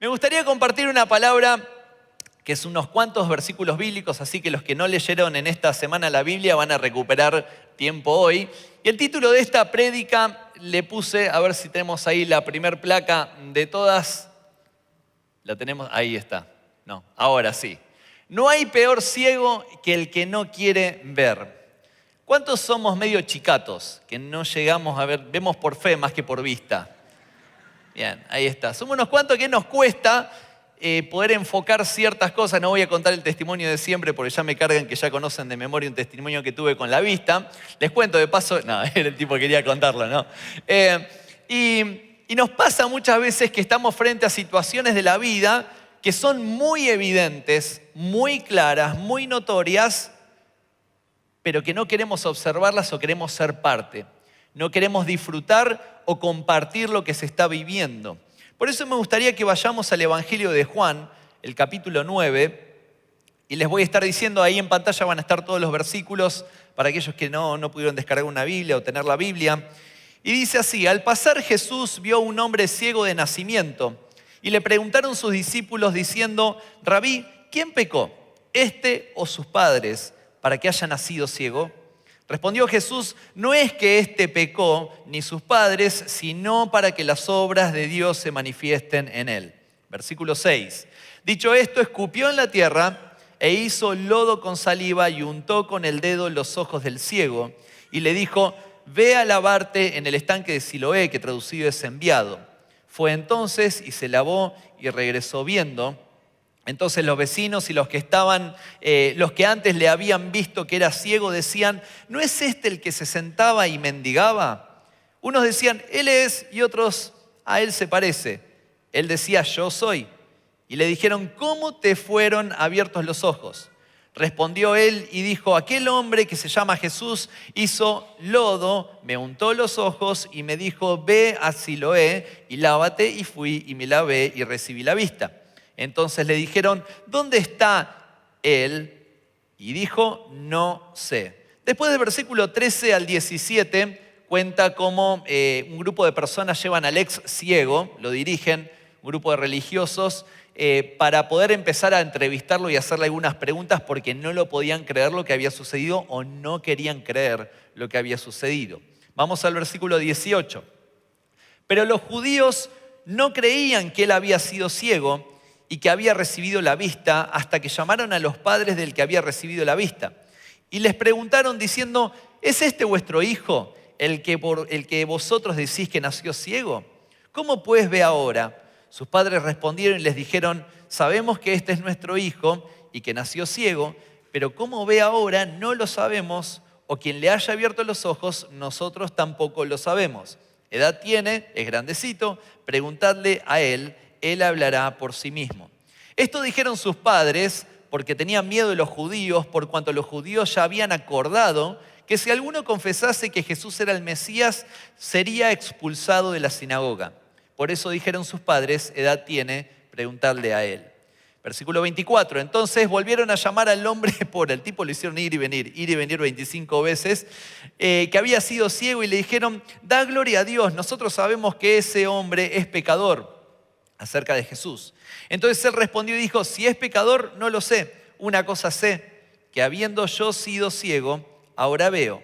Me gustaría compartir una palabra que es unos cuantos versículos bíblicos, así que los que no leyeron en esta semana la Biblia van a recuperar tiempo hoy. Y el título de esta prédica le puse, a ver si tenemos ahí la primer placa de todas. ¿La tenemos? Ahí está. No, ahora sí. No hay peor ciego que el que no quiere ver. ¿Cuántos somos medio chicatos que no llegamos a ver, vemos por fe más que por vista? Bien, ahí está. Somos unos cuantos que nos cuesta poder enfocar ciertas cosas. No voy a contar el testimonio de siempre porque ya me cargan que ya conocen de memoria un testimonio que tuve con la vista. Les cuento de paso, no, era el tipo que quería contarlo, ¿no? Y nos pasa muchas veces que estamos frente a situaciones de la vida que son muy evidentes, muy claras, muy notorias, pero que no queremos observarlas o queremos ser parte. No queremos disfrutar o compartir lo que se está viviendo. Por eso me gustaría que vayamos al Evangelio de Juan, el capítulo 9, y les voy a estar diciendo, ahí en pantalla van a estar todos los versículos para aquellos que no pudieron descargar una Biblia o tener la Biblia. Y dice así: al pasar Jesús vio a un hombre ciego de nacimiento y le preguntaron sus discípulos diciendo: Rabí, ¿quién pecó, este o sus padres, para que haya nacido ciego? Respondió Jesús: no es que éste pecó ni sus padres, sino para que las obras de Dios se manifiesten en él. Versículo 6. Dicho esto, escupió en la tierra e hizo lodo con saliva y untó con el dedo los ojos del ciego y le dijo: ve a lavarte en el estanque de Siloé, que traducido es enviado. Fue entonces y se lavó y regresó viendo. Entonces los vecinos y los que antes le habían visto que era ciego decían: ¿no es este el que se sentaba y mendigaba? Unos decían: él es, y otros: a él se parece. Él decía: yo soy. Y le dijeron: ¿cómo te fueron abiertos los ojos? Respondió él y dijo: aquel hombre que se llama Jesús hizo lodo, me untó los ojos y me dijo: ve a Siloé y lávate. Y fui y me lavé y recibí la vista. Entonces le dijeron: ¿dónde está él? Y dijo: no sé. Después del versículo 13 al 17 cuenta cómo un grupo de personas llevan al ex ciego, lo dirigen, un grupo de religiosos, para poder empezar a entrevistarlo y hacerle algunas preguntas porque no lo podían creer lo que había sucedido o no querían creer lo que había sucedido. Vamos al versículo 18. Pero los judíos no creían que él había sido ciego y que había recibido la vista hasta que llamaron a los padres del que había recibido la vista. Y les preguntaron diciendo: ¿es este vuestro hijo, el que vosotros decís que nació ciego? ¿Cómo pues ve ahora? Sus padres respondieron y les dijeron: sabemos que este es nuestro hijo y que nació ciego, pero cómo ve ahora no lo sabemos, o quien le haya abierto los ojos, nosotros tampoco lo sabemos. Edad tiene, es grandecito, preguntadle a él hablará por sí mismo. Esto dijeron sus padres porque tenían miedo de los judíos, por cuanto los judíos ya habían acordado que si alguno confesase que Jesús era el Mesías, sería expulsado de la sinagoga. Por eso dijeron sus padres: edad tiene, preguntadle a él. Versículo 24. Entonces volvieron a llamar al hombre por el tipo, lo hicieron ir y venir 25 veces, que había sido ciego, y le dijeron: da gloria a Dios, nosotros sabemos que ese hombre es pecador. Acerca de Jesús. Entonces él respondió y dijo: si es pecador, no lo sé. Una cosa sé, que habiendo yo sido ciego, ahora veo.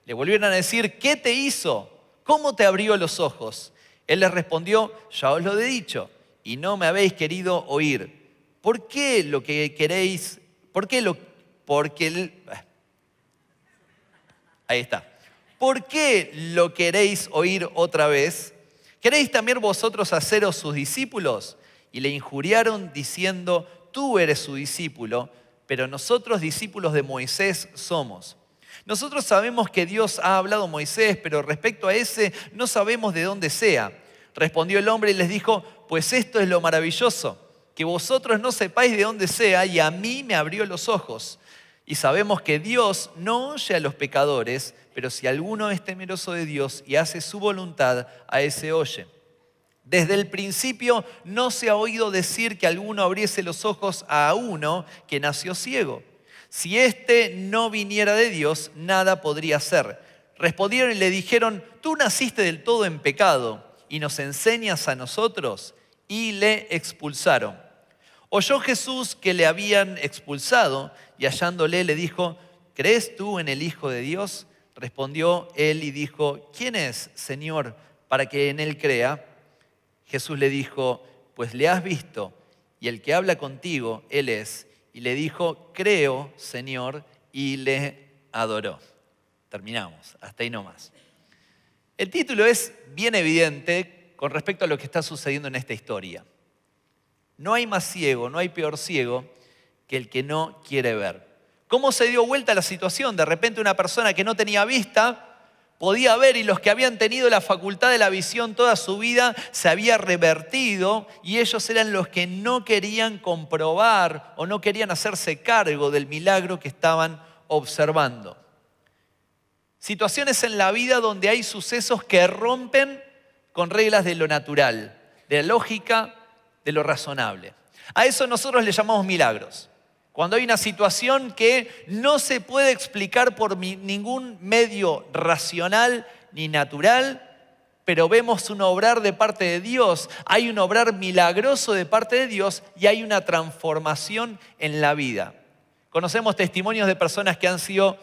Le volvieron a decir: ¿qué te hizo? ¿Cómo te abrió los ojos? Él les respondió: ya os lo he dicho, y no me habéis querido oír. ¿Por qué lo que queréis? Ahí está. ¿Por qué lo queréis oír otra vez? ¿Queréis también vosotros haceros sus discípulos? Y le injuriaron diciendo: tú eres su discípulo, pero nosotros discípulos de Moisés somos. Nosotros sabemos que Dios ha hablado a Moisés, pero respecto a ese no sabemos de dónde sea. Respondió el hombre y les dijo: pues esto es lo maravilloso, que vosotros no sepáis de dónde sea, y a mí me abrió los ojos. Y sabemos que Dios no oye a los pecadores, pero si alguno es temeroso de Dios y hace su voluntad, a ese oye. Desde el principio no se ha oído decir que alguno abriese los ojos a uno que nació ciego. Si éste no viniera de Dios, nada podría hacer. Respondieron y le dijeron: tú naciste del todo en pecado y nos enseñas a nosotros. y le expulsaron. Oyó Jesús que le habían expulsado y hallándole le dijo: ¿crees tú en el Hijo de Dios? Respondió él y dijo: ¿quién es, Señor, para que en él crea? Jesús le dijo: pues le has visto, y el que habla contigo, él es. Y le dijo: creo, Señor, y le adoró. Terminamos, hasta ahí nomás. El título es bien evidente con respecto a lo que está sucediendo en esta historia. No hay más ciego, no hay peor ciego que el que no quiere ver. ¿Cómo se dio vuelta la situación? De repente una persona que no tenía vista podía ver, y los que habían tenido la facultad de la visión toda su vida se había revertido, y ellos eran los que no querían comprobar o no querían hacerse cargo del milagro que estaban observando. Situaciones en la vida donde hay sucesos que rompen con reglas de lo natural, de la lógica, de lo razonable. A eso nosotros le llamamos milagros. Cuando hay una situación que no se puede explicar por ningún medio racional ni natural, pero vemos un obrar de parte de Dios, hay un obrar milagroso de parte de Dios y hay una transformación en la vida. Conocemos testimonios de personas que han sido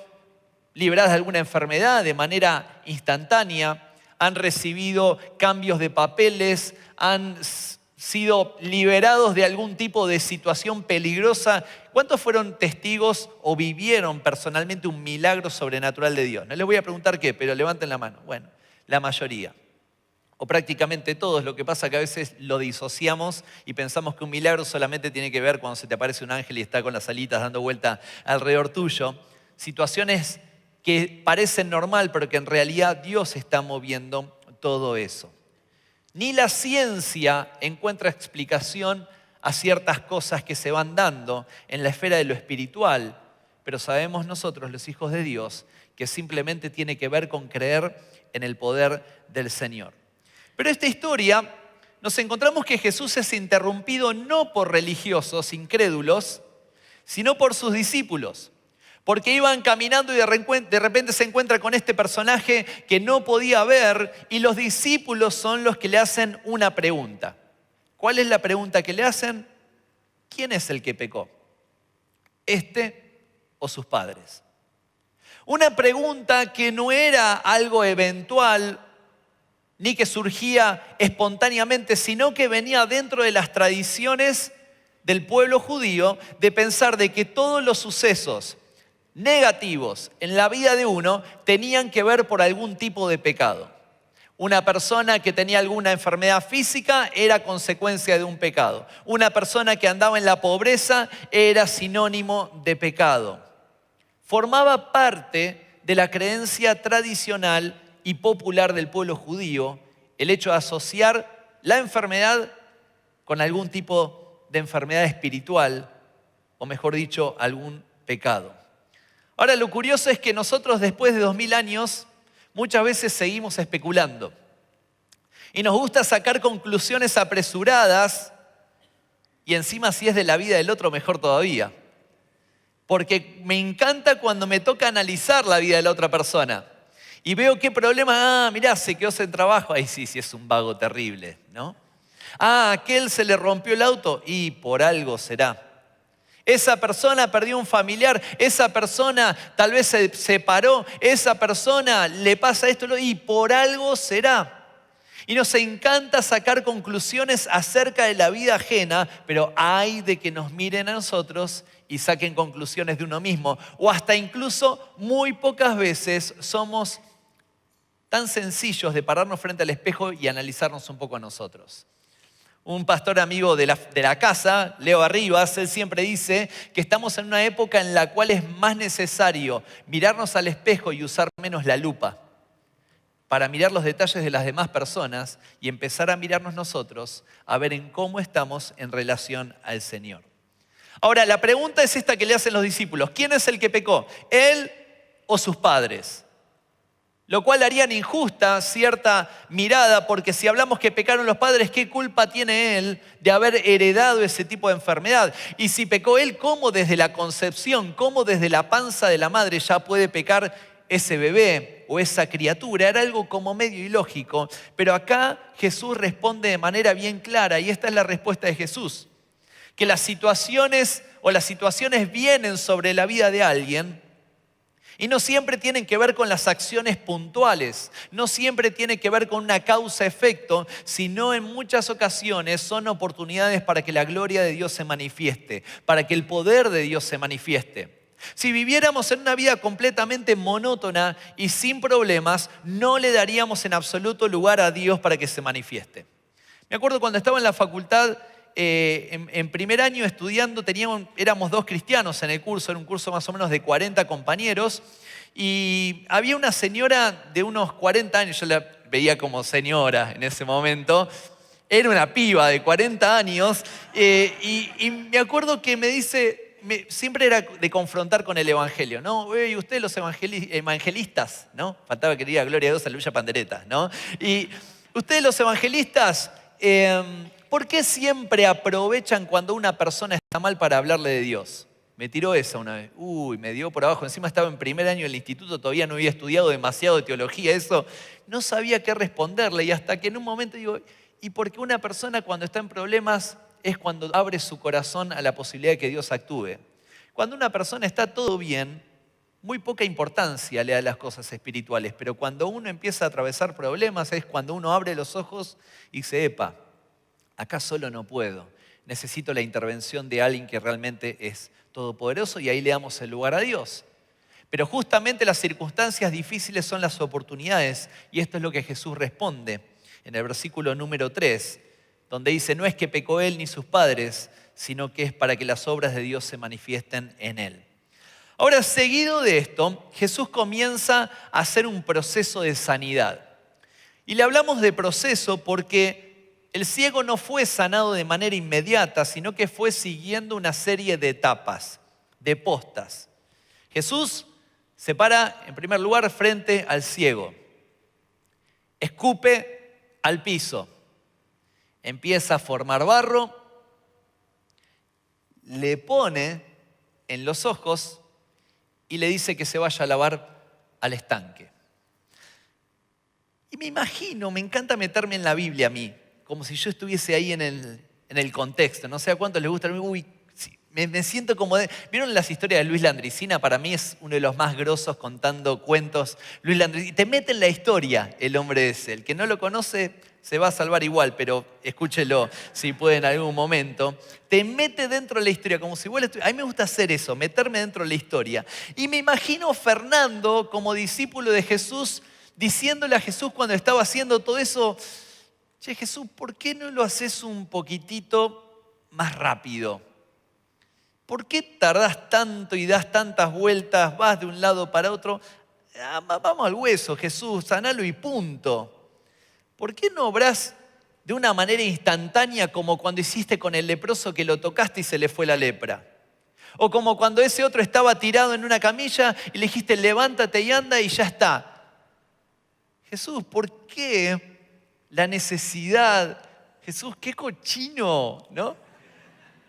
libradas de alguna enfermedad de manera instantánea, han recibido cambios de papeles, han sido liberados de algún tipo de situación peligrosa. ¿Cuántos fueron testigos o vivieron personalmente un milagro sobrenatural de Dios? No les voy a preguntar qué, pero levanten la mano. Bueno, la mayoría, o prácticamente todos. Lo que pasa es que a veces lo disociamos y pensamos que un milagro solamente tiene que ver cuando se te aparece un ángel y está con las alitas dando vuelta alrededor tuyo. Situaciones que parecen normal, pero que en realidad Dios está moviendo todo eso. Ni la ciencia encuentra explicación a ciertas cosas que se van dando en la esfera de lo espiritual, pero sabemos nosotros, los hijos de Dios, que simplemente tiene que ver con creer en el poder del Señor. Pero esta historia nos encontramos que Jesús es interrumpido no por religiosos incrédulos, sino por sus discípulos. Porque iban caminando y de repente se encuentra con este personaje que no podía ver, y los discípulos son los que le hacen una pregunta. ¿Cuál es la pregunta que le hacen? ¿Quién es el que pecó? ¿Este o sus padres? Una pregunta que no era algo eventual ni que surgía espontáneamente, sino que venía dentro de las tradiciones del pueblo judío de pensar de que todos los sucesos negativos en la vida de uno tenían que ver por algún tipo de pecado. Una persona que tenía alguna enfermedad física era consecuencia de un pecado. Una persona que andaba en la pobreza era sinónimo de pecado. Formaba parte de la creencia tradicional y popular del pueblo judío el hecho de asociar la enfermedad con algún tipo de enfermedad espiritual, o mejor dicho, algún pecado. Ahora, lo curioso es que nosotros después de 2000 años muchas veces seguimos especulando y nos gusta sacar conclusiones apresuradas, y encima si es de la vida del otro mejor todavía, porque me encanta cuando me toca analizar la vida de la otra persona y veo qué problema, mirá, se quedó sin trabajo, ahí sí es un vago terrible, ¿no? A aquel se le rompió el auto y por algo será. Esa persona perdió un familiar, esa persona tal vez se separó, esa persona le pasa esto y por algo será. Y nos encanta sacar conclusiones acerca de la vida ajena, pero hay de que nos miren a nosotros y saquen conclusiones de uno mismo. O hasta incluso muy pocas veces somos tan sencillos de pararnos frente al espejo y analizarnos un poco a nosotros. Un pastor amigo de la casa, Leo Arribas, él siempre dice que estamos en una época en la cual es más necesario mirarnos al espejo y usar menos la lupa para mirar los detalles de las demás personas y empezar a mirarnos nosotros, a ver en cómo estamos en relación al Señor. Ahora, la pregunta es esta que le hacen los discípulos: ¿quién es el que pecó? ¿Él o sus padres? Lo cual harían injusta cierta mirada, porque si hablamos que pecaron los padres, ¿qué culpa tiene él de haber heredado ese tipo de enfermedad? Y si pecó él, ¿cómo desde la concepción, cómo desde la panza de la madre ya puede pecar ese bebé o esa criatura, era algo como medio ilógico. Pero acá Jesús responde de manera bien clara, y esta es la respuesta de Jesús: que las situaciones vienen sobre la vida de alguien y no siempre tienen que ver con las acciones puntuales, no siempre tiene que ver con una causa-efecto, sino en muchas ocasiones son oportunidades para que la gloria de Dios se manifieste, para que el poder de Dios se manifieste. Si viviéramos en una vida completamente monótona y sin problemas, no le daríamos en absoluto lugar a Dios para que se manifieste. Me acuerdo cuando estaba en la facultad, en primer año estudiando, éramos 2 cristianos en el curso, era un curso más o menos de 40 compañeros, y había una señora de unos 40 años, yo la veía como señora en ese momento, era una piba de 40 años, y me acuerdo que me dice, siempre era de confrontar con el evangelio, ¿no? Y ustedes los evangelistas, ¿no? Faltaba que diga gloria a Dios, aleluya, pandereta, ¿no? Y ustedes los evangelistas, ¿por qué siempre aprovechan cuando una persona está mal para hablarle de Dios? Me tiró esa una vez. Me dio por abajo. Encima estaba en primer año del instituto, todavía no había estudiado demasiado de teología, eso. No sabía qué responderle, y hasta que en un momento digo, ¿y por qué una persona cuando está en problemas es cuando abre su corazón a la posibilidad de que Dios actúe? Cuando una persona está todo bien, muy poca importancia le da a las cosas espirituales, pero cuando uno empieza a atravesar problemas es cuando uno abre los ojos y dice, epa, acá solo no puedo, necesito la intervención de alguien que realmente es todopoderoso, y ahí le damos el lugar a Dios. Pero justamente las circunstancias difíciles son las oportunidades, y esto es lo que Jesús responde en el versículo número 3, donde dice, no es que pecó él ni sus padres, sino que es para que las obras de Dios se manifiesten en él. Ahora, seguido de esto, Jesús comienza a hacer un proceso de sanidad. Y le hablamos de proceso porque el ciego no fue sanado de manera inmediata, sino que fue siguiendo una serie de etapas, de postas. Jesús se para en primer lugar frente al ciego, escupe al piso, empieza a formar barro, le pone en los ojos y le dice que se vaya a lavar al estanque. Y me imagino, me encanta meterme en la Biblia a mí, como si yo estuviese ahí en el contexto. No sé a cuántos les gusta. Sí, me siento como ¿Vieron las historias de Luis Landricina? Para mí es uno de los más grosos contando cuentos. Luis Landricina, te mete en la historia el hombre ese. El que no lo conoce se va a salvar igual, pero escúchelo si puede en algún momento. Te mete dentro de la historia, como si vos a mí me gusta hacer eso, meterme dentro de la historia. Y me imagino Fernando como discípulo de Jesús, diciéndole a Jesús cuando estaba haciendo todo eso, che, Jesús, ¿por qué no lo haces un poquitito más rápido? ¿Por qué tardás tanto y das tantas vueltas, vas de un lado para otro? Vamos al hueso, Jesús, sanalo y punto. ¿Por qué no obrás de una manera instantánea como cuando hiciste con el leproso que lo tocaste y se le fue la lepra? O como cuando ese otro estaba tirado en una camilla y le dijiste levántate y anda y ya está. Jesús, ¿por qué la necesidad? Jesús, qué cochino, ¿no?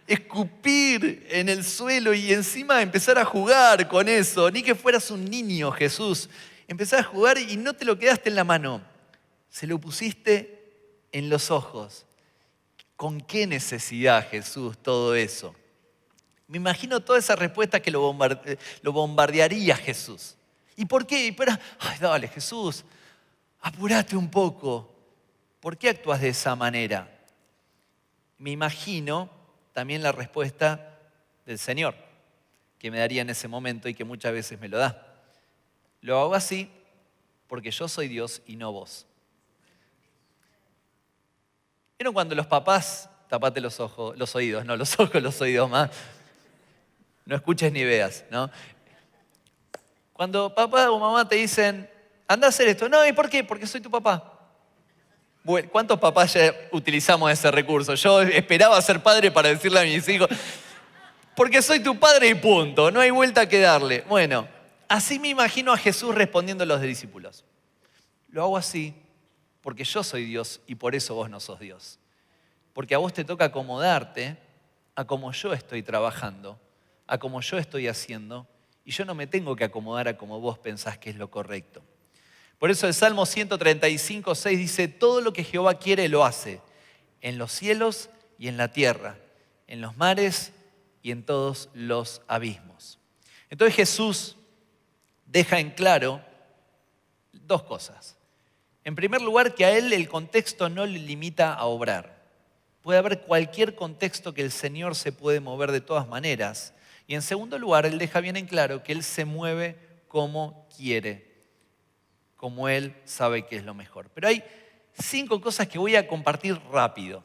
Escupir en el suelo y encima empezar a jugar con eso. Ni que fueras un niño, Jesús. Empezar a jugar y no te lo quedaste en la mano. Se lo pusiste en los ojos. ¿Con qué necesidad, Jesús, todo eso? Me imagino toda esa respuesta que lo bombardearía Jesús. ¿Y por qué? Ay, dale, Jesús, apúrate un poco. ¿Por qué actúas de esa manera? Me imagino también la respuesta del Señor, que me daría en ese momento y que muchas veces me lo da. Lo hago así porque yo soy Dios y no vos. ¿Vieron cuando los papás, tapate los ojos, los oídos, no los ojos, los oídos más? No escuches ni veas, ¿no? Cuando papá o mamá te dicen, anda a hacer esto. No, ¿y por qué? Porque soy tu papá. Bueno, ¿cuántos papás ya utilizamos ese recurso? Yo esperaba ser padre para decirle a mis hijos, porque soy tu padre y punto, no hay vuelta que darle. Bueno, así me imagino a Jesús respondiendo a los discípulos. Lo hago así porque yo soy Dios y por eso vos no sos Dios. Porque a vos te toca acomodarte a como yo estoy trabajando, a como yo estoy haciendo, y yo no me tengo que acomodar a como vos pensás que es lo correcto. Por eso el Salmo 135:6 dice, todo lo que Jehová quiere lo hace, en los cielos y en la tierra, en los mares y en todos los abismos. Entonces Jesús deja en claro dos cosas. En primer lugar, que a él el contexto no le limita a obrar. Puede haber cualquier contexto que el Señor se puede mover de todas maneras. Y en segundo lugar, él deja bien en claro que él se mueve como quiere, como él sabe que es lo mejor. Pero hay 5 cosas que voy a compartir rápido.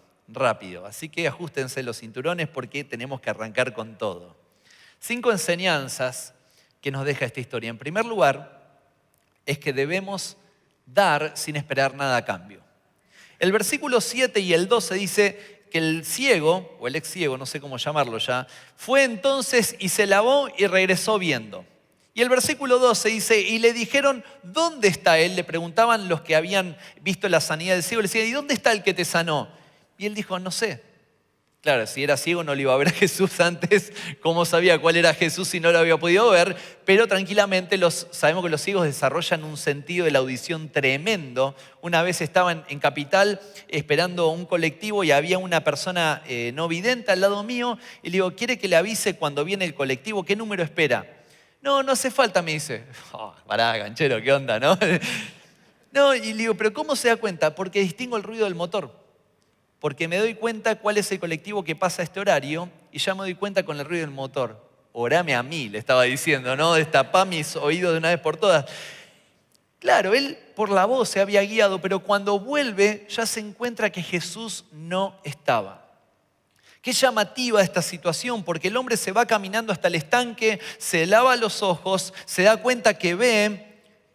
Así que ajustense los cinturones porque tenemos que arrancar con todo. 5 enseñanzas que nos deja esta historia. En primer lugar, es que debemos dar sin esperar nada a cambio. El versículo 7 y el 12 dice que el ciego, o el ex ciego, no sé cómo llamarlo ya, fue entonces y se lavó y regresó viendo. Y el versículo 12 dice, y le dijeron, ¿dónde está él? Le preguntaban los que habían visto la sanidad del ciego, le decían, ¿y dónde está el que te sanó? Y él dijo, no sé. Claro, si era ciego no le iba a ver a Jesús antes, ¿cómo sabía cuál era Jesús si no lo había podido ver? Pero tranquilamente sabemos que los ciegos desarrollan un sentido de la audición tremendo. Una vez estaban en Capital esperando un colectivo y había una persona no vidente al lado mío y le digo, ¿quiere que le avise cuando viene el colectivo? ¿Qué número espera? No, no hace falta, me dice. Pará, ganchero, ¿qué onda, no? No, y le digo, ¿pero cómo se da cuenta? Porque distingo el ruido del motor. Porque me doy cuenta cuál es el colectivo que pasa a este horario y ya me doy cuenta con el ruido del motor. Orame a mí, le estaba diciendo, ¿no? Destapá mis oídos de una vez por todas. Claro, él por la voz se había guiado, pero cuando vuelve ya se encuentra que Jesús no estaba. Qué llamativa esta situación, porque el hombre se va caminando hasta el estanque, se lava los ojos, se da cuenta que ve,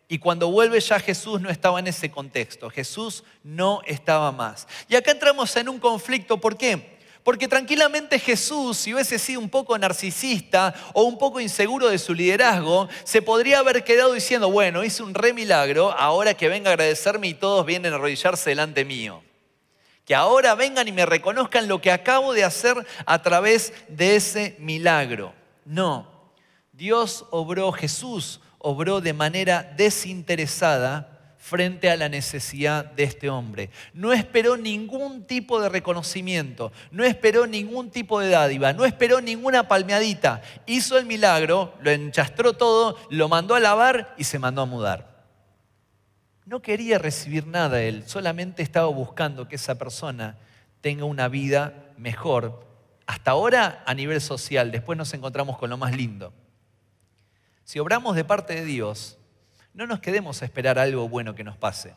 y cuando vuelve ya Jesús no estaba en ese contexto. Jesús no estaba más. Y acá entramos en un conflicto. ¿Por qué? Porque tranquilamente Jesús, si hubiese sido un poco narcisista o un poco inseguro de su liderazgo, se podría haber quedado diciendo, bueno, hice un re milagro, ahora que venga a agradecerme y todos vienen a arrodillarse delante mío. Que ahora vengan y me reconozcan lo que acabo de hacer a través de ese milagro. No, Dios obró, Jesús obró de manera desinteresada frente a la necesidad de este hombre. No esperó ningún tipo de reconocimiento, no esperó ningún tipo de dádiva, no esperó ninguna palmeadita. Hizo el milagro, lo enchastró todo, lo mandó a lavar y se mandó a mudar. No quería recibir nada él, solamente estaba buscando que esa persona tenga una vida mejor. Hasta ahora a nivel social, después nos encontramos con lo más lindo. Si obramos de parte de Dios, no nos quedemos a esperar algo bueno que nos pase.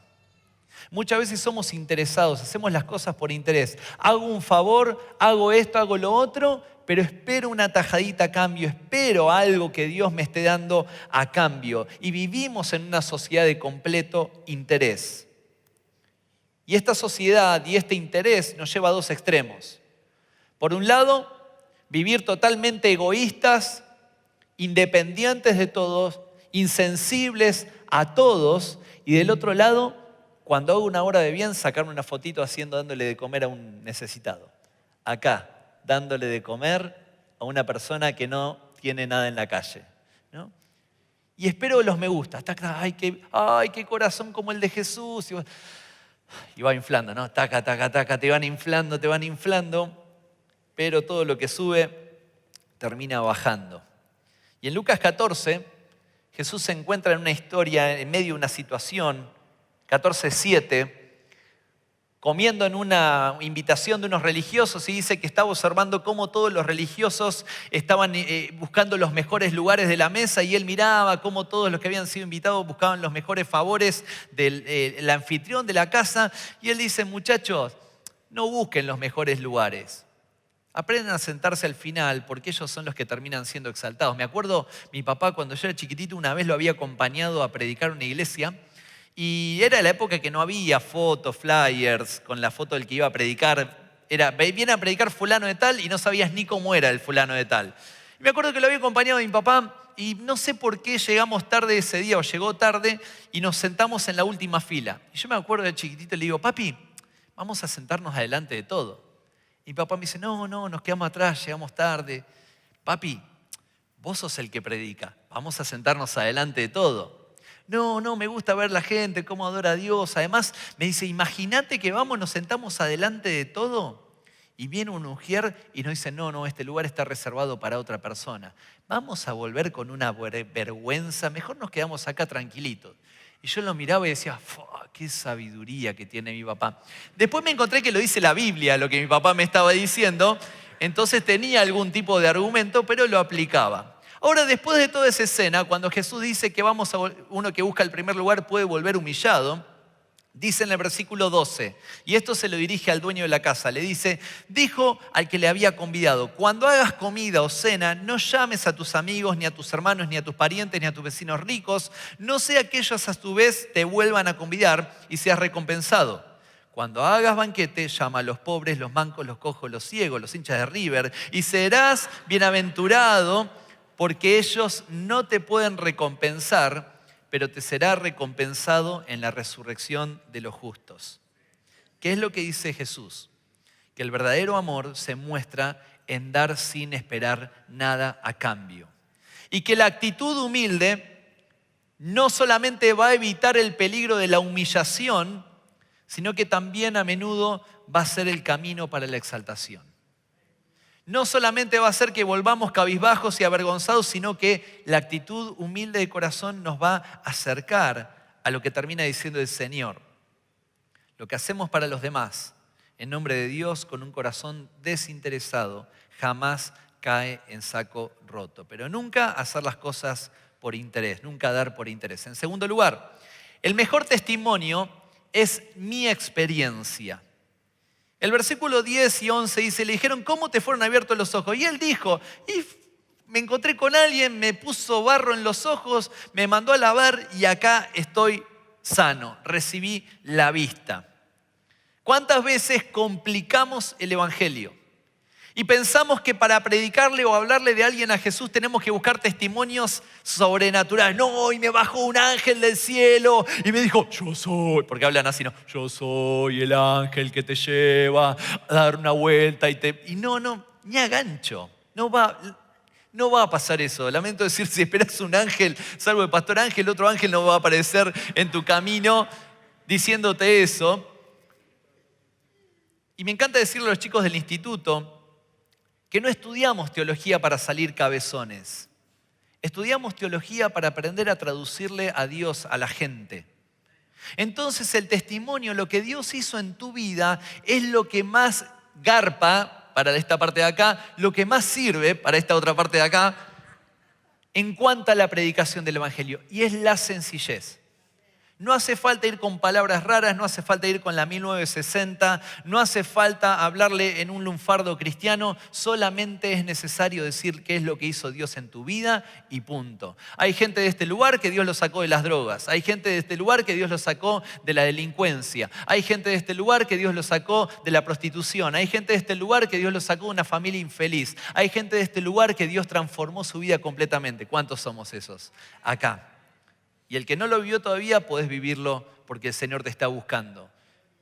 Muchas veces somos interesados, hacemos las cosas por interés. Hago un favor, hago esto, hago lo otro, pero espero una tajadita a cambio, espero algo que Dios me esté dando a cambio. Y vivimos en una sociedad de completo interés. Y esta sociedad y este interés nos lleva a dos extremos. Por un lado, vivir totalmente egoístas, independientes de todos, insensibles a todos, y del otro lado, cuando hago una obra de bien, sacarme una fotito dándole de comer a un necesitado. Acá, dándole de comer a una persona que no tiene nada en la calle, ¿no? Y espero los me gusta. Ay, qué corazón como el de Jesús. Y va inflando, ¿no? Taca, taca, taca, te van inflando, pero todo lo que sube termina bajando. Y en Lucas 14, Jesús se encuentra en una historia, en medio de una situación, 14:7, comiendo en una invitación de unos religiosos y dice que estaba observando cómo todos los religiosos estaban buscando los mejores lugares de la mesa y él miraba cómo todos los que habían sido invitados buscaban los mejores favores del anfitrión de la casa y él dice, muchachos, no busquen los mejores lugares. Aprendan a sentarse al final porque ellos son los que terminan siendo exaltados. Me acuerdo, mi papá cuando yo era chiquitito una vez lo había acompañado a predicar en una iglesia y era la época que no había fotos, flyers con la foto del que iba a predicar. Viene a predicar fulano de tal y no sabías ni cómo era el fulano de tal. Y me acuerdo que lo había acompañado mi papá y no sé por qué llegamos tarde ese día o llegó tarde y nos sentamos en la última fila. Y yo me acuerdo de chiquitito y le digo, papi, vamos a sentarnos adelante de todo. Y mi papá me dice, no, nos quedamos atrás, llegamos tarde. Papi, vos sos el que predica, vamos a sentarnos adelante de todo. No, no, me gusta ver la gente, cómo adora a Dios. Además, me dice, imagínate que vamos, nos sentamos adelante de todo y viene un ujier y nos dice, no, no, este lugar está reservado para otra persona. Vamos a volver con una vergüenza, mejor nos quedamos acá tranquilitos. Y yo lo miraba y decía, qué sabiduría que tiene mi papá. Después me encontré que lo dice la Biblia, lo que mi papá me estaba diciendo. Entonces tenía algún tipo de argumento, pero lo aplicaba. Ahora, después de toda esa escena, cuando Jesús dice que uno que busca el primer lugar puede volver humillado, dice en el versículo 12, y esto se lo dirige al dueño de la casa, le dice, dijo al que le había convidado, cuando hagas comida o cena, no llames a tus amigos, ni a tus hermanos, ni a tus parientes, ni a tus vecinos ricos, no sea que ellos a su vez te vuelvan a convidar y seas recompensado. Cuando hagas banquete, llama a los pobres, los mancos, los cojos, los ciegos, los hinchas de River, y serás bienaventurado, porque ellos no te pueden recompensar, pero te será recompensado en la resurrección de los justos. ¿Qué es lo que dice Jesús? Que el verdadero amor se muestra en dar sin esperar nada a cambio. Y que la actitud humilde no solamente va a evitar el peligro de la humillación, sino que también a menudo va a ser el camino para la exaltación. No solamente va a hacer que volvamos cabizbajos y avergonzados, sino que la actitud humilde de corazón nos va a acercar a lo que termina diciendo el Señor. Lo que hacemos para los demás, en nombre de Dios, con un corazón desinteresado, jamás cae en saco roto. Pero nunca hacer las cosas por interés, nunca dar por interés. En segundo lugar, el mejor testimonio es mi experiencia. El versículo 10 y 11 dice, le dijeron, ¿cómo te fueron abiertos los ojos? Y él dijo, y me encontré con alguien, me puso barro en los ojos, me mandó a lavar y acá estoy sano, recibí la vista. ¿Cuántas veces complicamos el evangelio? Y pensamos que para predicarle o hablarle de alguien a Jesús tenemos que buscar testimonios sobrenaturales. No, y me bajó un ángel del cielo y me dijo, yo soy, porque hablan así, ¿no? Yo soy el ángel que te lleva a dar una vuelta y no, ni a gancho. No va a pasar eso. Lamento decir, si esperas un ángel, salvo el pastor Ángel, otro ángel no va a aparecer en tu camino diciéndote eso. Y me encanta decirle a los chicos del instituto, que no estudiamos teología para salir cabezones. Estudiamos teología para aprender a traducirle a Dios a la gente. Entonces el testimonio, lo que Dios hizo en tu vida, es lo que más garpa para esta parte de acá, lo que más sirve para esta otra parte de acá, en cuanto a la predicación del evangelio. Y es la sencillez. No hace falta ir con palabras raras, no hace falta ir con la 1960, no hace falta hablarle en un lunfardo cristiano, solamente es necesario decir qué es lo que hizo Dios en tu vida y punto. Hay gente de este lugar que Dios lo sacó de las drogas, hay gente de este lugar que Dios lo sacó de la delincuencia, hay gente de este lugar que Dios lo sacó de la prostitución, hay gente de este lugar que Dios lo sacó de una familia infeliz, hay gente de este lugar que Dios transformó su vida completamente. ¿Cuántos somos esos? Acá. Y el que no lo vivió todavía, podés vivirlo porque el Señor te está buscando.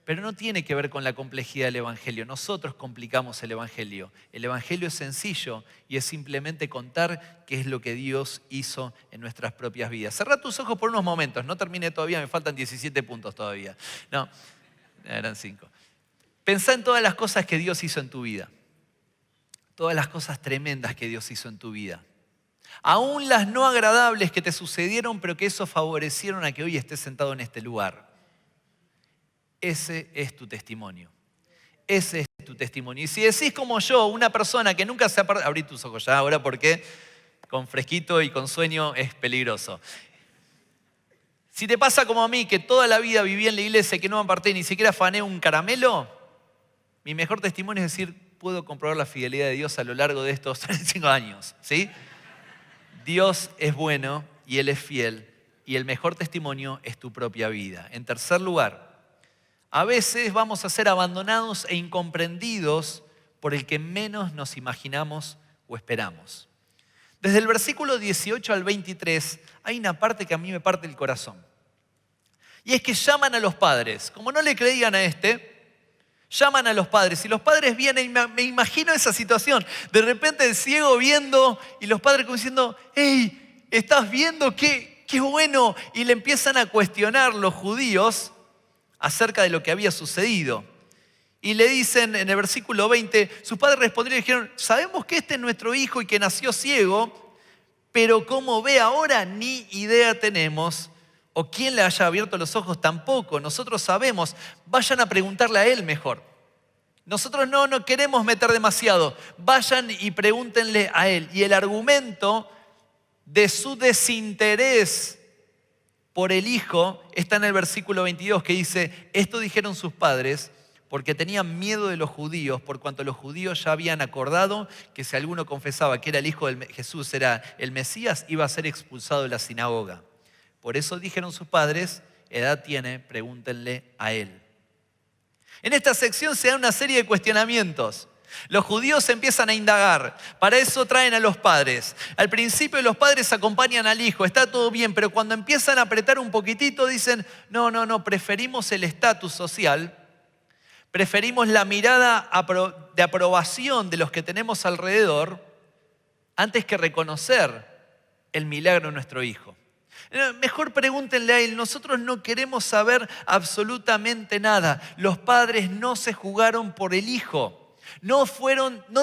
Pero no tiene que ver con la complejidad del evangelio. Nosotros complicamos el evangelio. El evangelio es sencillo y es simplemente contar qué es lo que Dios hizo en nuestras propias vidas. Cerrá tus ojos por unos momentos. No terminé todavía, me faltan 17 puntos todavía. No, eran 5. Pensá en todas las cosas que Dios hizo en tu vida. Todas las cosas tremendas que Dios hizo en tu vida. Aún las no agradables que te sucedieron, pero que eso favorecieron a que hoy estés sentado en este lugar. Ese es tu testimonio. Ese es tu testimonio. Y si decís como yo, una persona que nunca se apartó, abrí tus ojos ya ahora porque con fresquito y con sueño es peligroso. Si te pasa como a mí, que toda la vida viví en la iglesia, que no me aparté, ni siquiera afané un caramelo, mi mejor testimonio es decir, puedo comprobar la fidelidad de Dios a lo largo de estos 35 años, ¿sí? Dios es bueno y Él es fiel y el mejor testimonio es tu propia vida. En tercer lugar, a veces vamos a ser abandonados e incomprendidos por el que menos nos imaginamos o esperamos. Desde el versículo 18 al 23 hay una parte que a mí me parte el corazón. Y es que llaman a los padres. Como no le creían a llaman a los padres y los padres vienen y me imagino esa situación. De repente el ciego viendo y los padres como diciendo, hey, ¿estás viendo qué qué bueno. Y le empiezan a cuestionar los judíos acerca de lo que había sucedido. Y le dicen en el versículo 20, sus padres respondieron y dijeron, sabemos que este es nuestro hijo y que nació ciego, pero como ve ahora ni idea tenemos, o quién le haya abierto los ojos tampoco. Nosotros sabemos, vayan a preguntarle a él mejor. Nosotros no queremos meter demasiado, vayan y pregúntenle a él. Y el argumento de su desinterés por el hijo está en el versículo 22 que dice, esto dijeron sus padres porque tenían miedo de los judíos, por cuanto los judíos ya habían acordado que si alguno confesaba que era el hijo de Jesús, era el Mesías, iba a ser expulsado de la sinagoga. Por eso dijeron sus padres, edad tiene, pregúntenle a él. En esta sección se da una serie de cuestionamientos. Los judíos empiezan a indagar, para eso traen a los padres. Al principio los padres acompañan al hijo, está todo bien, pero cuando empiezan a apretar un poquitito dicen, no, preferimos el estatus social, preferimos la mirada de aprobación de los que tenemos alrededor antes que reconocer el milagro de nuestro hijo. Mejor pregúntenle a él, nosotros no queremos saber absolutamente nada. Los padres no se jugaron por el hijo. No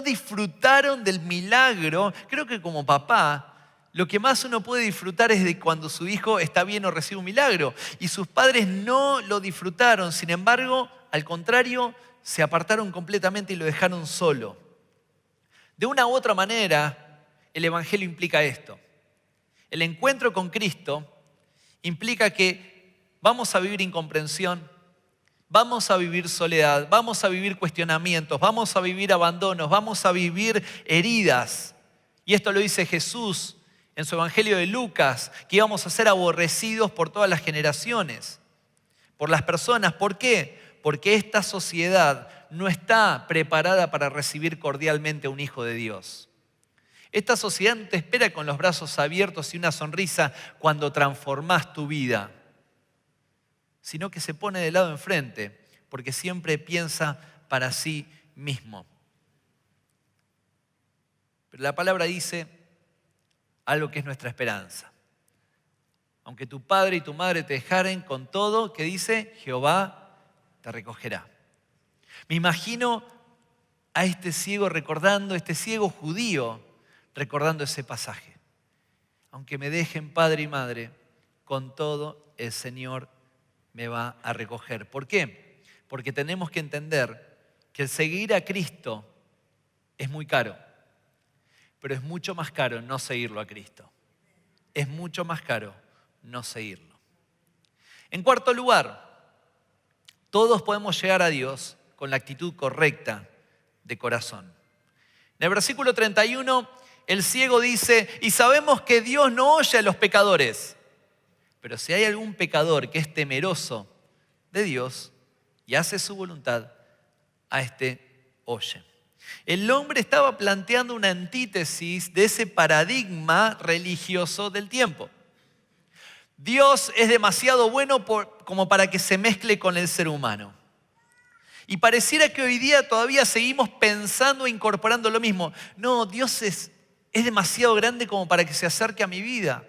disfrutaron del milagro. Creo que como papá, lo que más uno puede disfrutar es de cuando su hijo está bien o recibe un milagro. Y sus padres no lo disfrutaron. Sin embargo, al contrario, se apartaron completamente y lo dejaron solo. De una u otra manera, el Evangelio implica esto. El encuentro con Cristo implica que vamos a vivir incomprensión, vamos a vivir soledad, vamos a vivir cuestionamientos, vamos a vivir abandonos, vamos a vivir heridas. Y esto lo dice Jesús en su Evangelio de Lucas, que íbamos a ser aborrecidos por todas las generaciones, por las personas. ¿Por qué? Porque esta sociedad no está preparada para recibir cordialmente a un hijo de Dios. Esta sociedad no te espera con los brazos abiertos y una sonrisa cuando transformás tu vida, sino que se pone de lado enfrente, porque siempre piensa para sí mismo. Pero la palabra dice algo que es nuestra esperanza. Aunque tu padre y tu madre te dejaren, con todo, ¿qué dice? Jehová te recogerá. Me imagino a este ciego recordando, este ciego judío, recordando ese pasaje. Aunque me dejen padre y madre, con todo el Señor me va a recoger. ¿Por qué? Porque tenemos que entender que el seguir a Cristo es muy caro, pero es mucho más caro no seguirlo a Cristo. Es mucho más caro no seguirlo. En cuarto lugar, todos podemos llegar a Dios con la actitud correcta de corazón. En el versículo 31, el ciego dice, y sabemos que Dios no oye a los pecadores, pero si hay algún pecador que es temeroso de Dios y hace su voluntad, a este oye. El hombre estaba planteando una antítesis de ese paradigma religioso del tiempo. Dios es demasiado bueno como para que se mezcle con el ser humano. Y pareciera que hoy día todavía seguimos pensando e incorporando lo mismo. No, Dios es demasiado grande como para que se acerque a mi vida.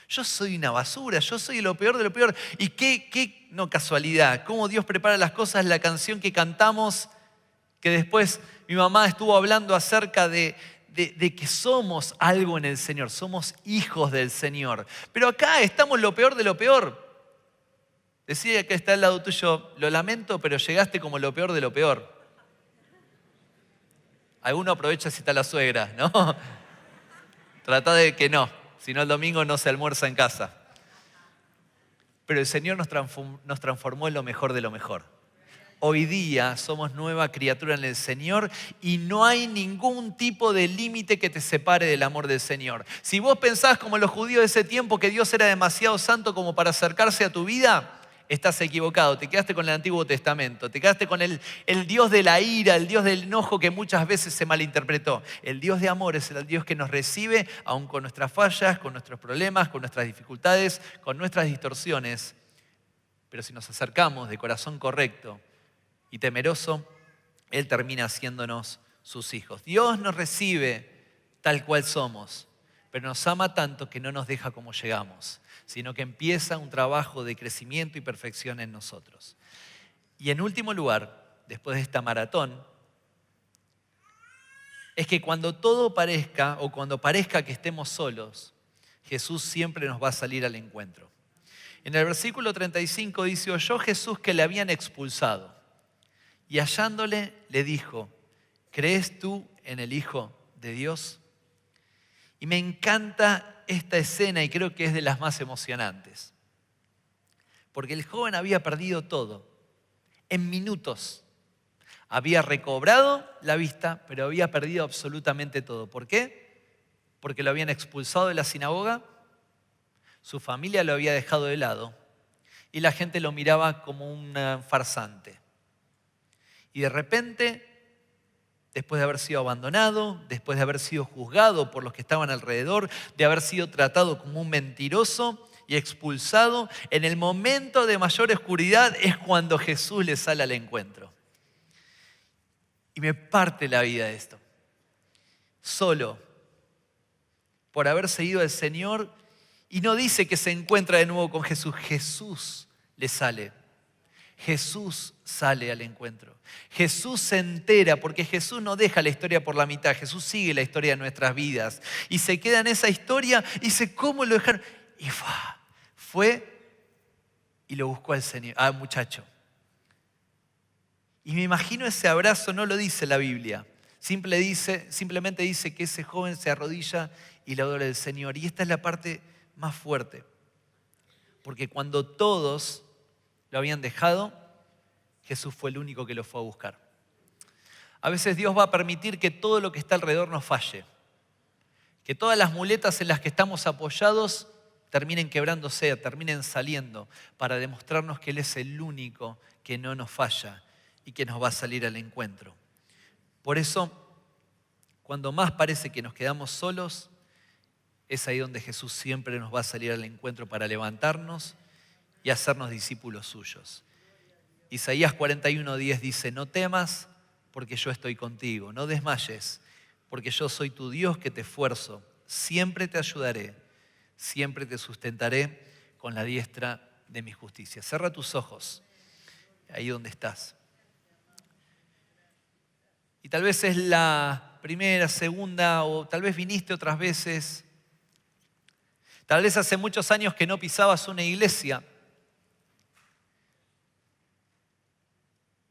Yo soy una basura, yo soy lo peor de lo peor. Y qué no casualidad, cómo Dios prepara las cosas, la canción que cantamos, que después mi mamá estuvo hablando acerca de que somos algo en el Señor, somos hijos del Señor. Pero acá estamos lo peor de lo peor. Decía que está al lado tuyo, lo lamento, pero llegaste como lo peor de lo peor. Alguno aprovecha si está la suegra, ¿no? Trata de que no, si no el domingo no se almuerza en casa. Pero el Señor nos transformó en lo mejor de lo mejor. Hoy día somos nueva criatura en el Señor y no hay ningún tipo de límite que te separe del amor del Señor. Si vos pensás como los judíos de ese tiempo que Dios era demasiado santo como para acercarse a tu vida, estás equivocado. Te quedaste con el Antiguo Testamento, te quedaste con el Dios de la ira, el Dios del enojo que muchas veces se malinterpretó. El Dios de amor es el Dios que nos recibe aun con nuestras fallas, con nuestros problemas, con nuestras dificultades, con nuestras distorsiones. Pero si nos acercamos de corazón correcto y temeroso, Él termina haciéndonos sus hijos. Dios nos recibe tal cual somos, pero nos ama tanto que no nos deja como llegamos, sino que empieza un trabajo de crecimiento y perfección en nosotros. Y en último lugar, después de esta maratón, es que cuando todo parezca o cuando parezca que estemos solos, Jesús siempre nos va a salir al encuentro. En el versículo 35 dice: oyó Jesús que le habían expulsado y hallándole le dijo: ¿crees tú en el Hijo de Dios? Y me encanta esta escena y creo que es de las más emocionantes. Porque el joven había perdido todo en minutos. Había recobrado la vista, pero había perdido absolutamente todo. ¿Por qué? Porque lo habían expulsado de la sinagoga, su familia lo había dejado de lado y la gente lo miraba como un farsante. Y de repente, después de haber sido abandonado, después de haber sido juzgado por los que estaban alrededor, de haber sido tratado como un mentiroso y expulsado, en el momento de mayor oscuridad es cuando Jesús le sale al encuentro. Y me parte la vida esto. Solo por haber seguido al Señor, y no dice que se encuentra de nuevo con Jesús. Jesús le sale. Jesús sale al encuentro. Jesús se entera, porque Jesús no deja la historia por la mitad. Jesús sigue la historia de nuestras vidas. Y se queda en esa historia y dice: ¿cómo lo dejaron? Y fue y lo buscó al Señor, al muchacho. Y me imagino ese abrazo, no lo dice la Biblia. Simplemente dice que ese joven se arrodilla y le adora al Señor. Y esta es la parte más fuerte. Porque cuando todos lo habían dejado, Jesús fue el único que lo fue a buscar. A veces Dios va a permitir que todo lo que está alrededor nos falle. Que todas las muletas en las que estamos apoyados terminen quebrándose, terminen saliendo, para demostrarnos que Él es el único que no nos falla y que nos va a salir al encuentro. Por eso, cuando más parece que nos quedamos solos, es ahí donde Jesús siempre nos va a salir al encuentro para levantarnos y hacernos discípulos suyos. Isaías 41:10 dice: no temas porque yo estoy contigo, no desmayes porque yo soy tu Dios que te esfuerzo, siempre te ayudaré, siempre te sustentaré con la diestra de mi justicia. Cierra tus ojos, ahí donde estás. Y tal vez es la primera, segunda, o tal vez viniste otras veces. Tal vez hace muchos años que no pisabas una iglesia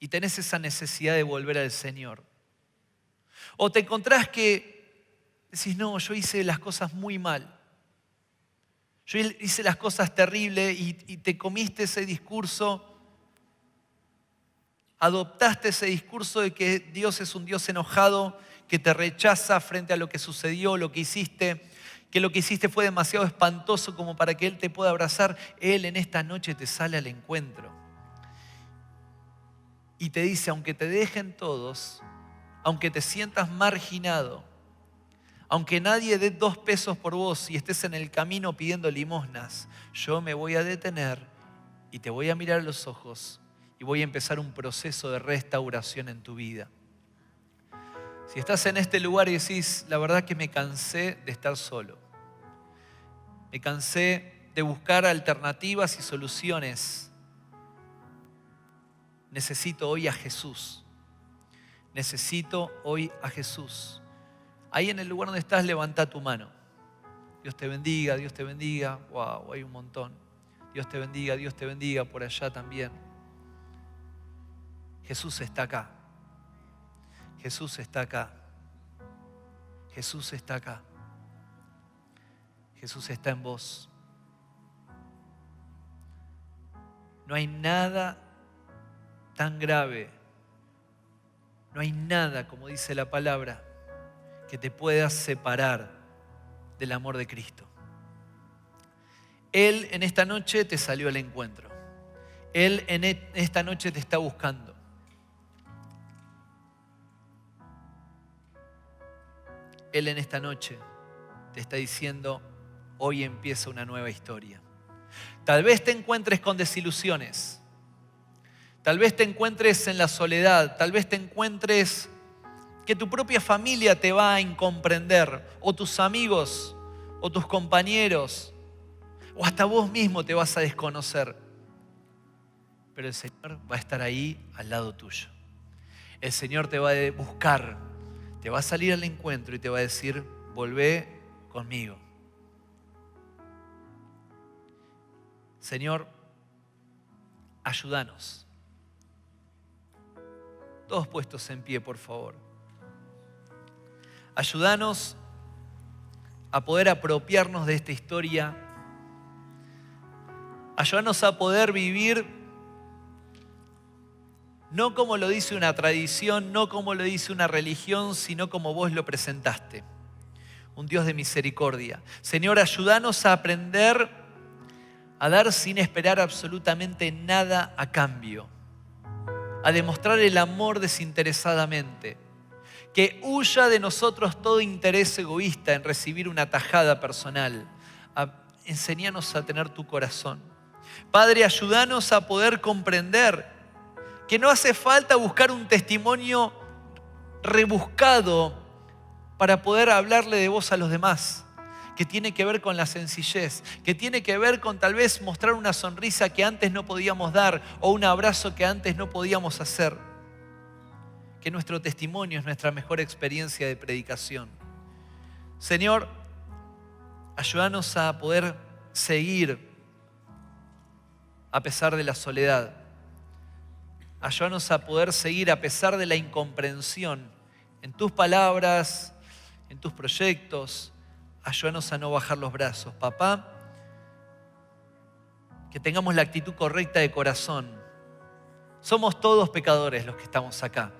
y tenés esa necesidad de volver al Señor. O te encontrás que decís: no, yo hice las cosas muy mal. Yo hice las cosas terribles y te comiste ese discurso. Adoptaste ese discurso de que Dios es un Dios enojado, que te rechaza frente a lo que sucedió, lo que hiciste, que lo que hiciste fue demasiado espantoso como para que Él te pueda abrazar. Él en esta noche te sale al encuentro y te dice: aunque te dejen todos, aunque te sientas marginado, aunque nadie dé 2 pesos por vos y estés en el camino pidiendo limosnas, yo me voy a detener y te voy a mirar a los ojos y voy a empezar un proceso de restauración en tu vida. Si estás en este lugar y decís: la verdad que me cansé de estar solo, me cansé de buscar alternativas y soluciones, necesito hoy a Jesús. Necesito hoy a Jesús. Ahí en el lugar donde estás, levanta tu mano. Dios te bendiga, Dios te bendiga. Wow, hay un montón. Dios te bendiga por allá también. Jesús está acá. Jesús está acá. Jesús está acá. Jesús está en vos. No hay nada tan grave. No hay nada, como dice la palabra, que te pueda separar del amor de Cristo. Él en esta noche te salió al encuentro. Él en esta noche te está buscando. Él en esta noche te está diciendo: hoy empieza una nueva historia. Tal vez te encuentres con desilusiones. Tal vez te encuentres en la soledad, tal vez te encuentres que tu propia familia te va a incomprender, o tus amigos, o tus compañeros, o hasta vos mismo te vas a desconocer. Pero el Señor va a estar ahí al lado tuyo. El Señor te va a buscar, te va a salir al encuentro y te va a decir, volvé conmigo. Señor, ayúdanos. Todos puestos en pie, por favor. Ayúdanos a poder apropiarnos de esta historia. Ayúdanos a poder vivir no como lo dice una tradición, no como lo dice una religión, sino como vos lo presentaste. Un Dios de misericordia. Señor, ayúdanos a aprender a dar sin esperar absolutamente nada a cambio. A demostrar el amor desinteresadamente. Que huya de nosotros todo interés egoísta en recibir una tajada personal. Enséñanos a tener tu corazón. Padre, ayúdanos a poder comprender que no hace falta buscar un testimonio rebuscado para poder hablarle de vos a los demás. Que tiene que ver con la sencillez, que tiene que ver con tal vez mostrar una sonrisa que antes no podíamos dar o un abrazo que antes no podíamos hacer. Que nuestro testimonio es nuestra mejor experiencia de predicación. Señor, ayúdanos a poder seguir a pesar de la soledad. Ayúdanos a poder seguir a pesar de la incomprensión en tus palabras, en tus proyectos. Ayúdanos a no bajar los brazos. Papá, que tengamos la actitud correcta de corazón. Somos todos pecadores los que estamos acá.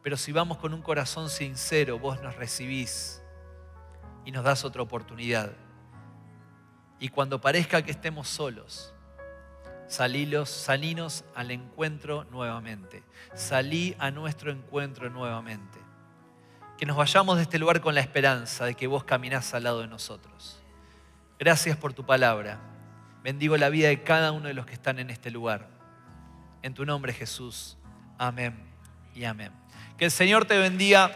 Pero si vamos con un corazón sincero, vos nos recibís y nos das otra oportunidad. Y cuando parezca que estemos solos, salinos al encuentro nuevamente. Salí a nuestro encuentro nuevamente. Que nos vayamos de este lugar con la esperanza de que vos caminás al lado de nosotros. Gracias por tu palabra. Bendigo la vida de cada uno de los que están en este lugar. En tu nombre, Jesús. Amén y amén. Que el Señor te bendiga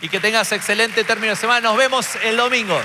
y que tengas excelente término de semana. Nos vemos el domingo.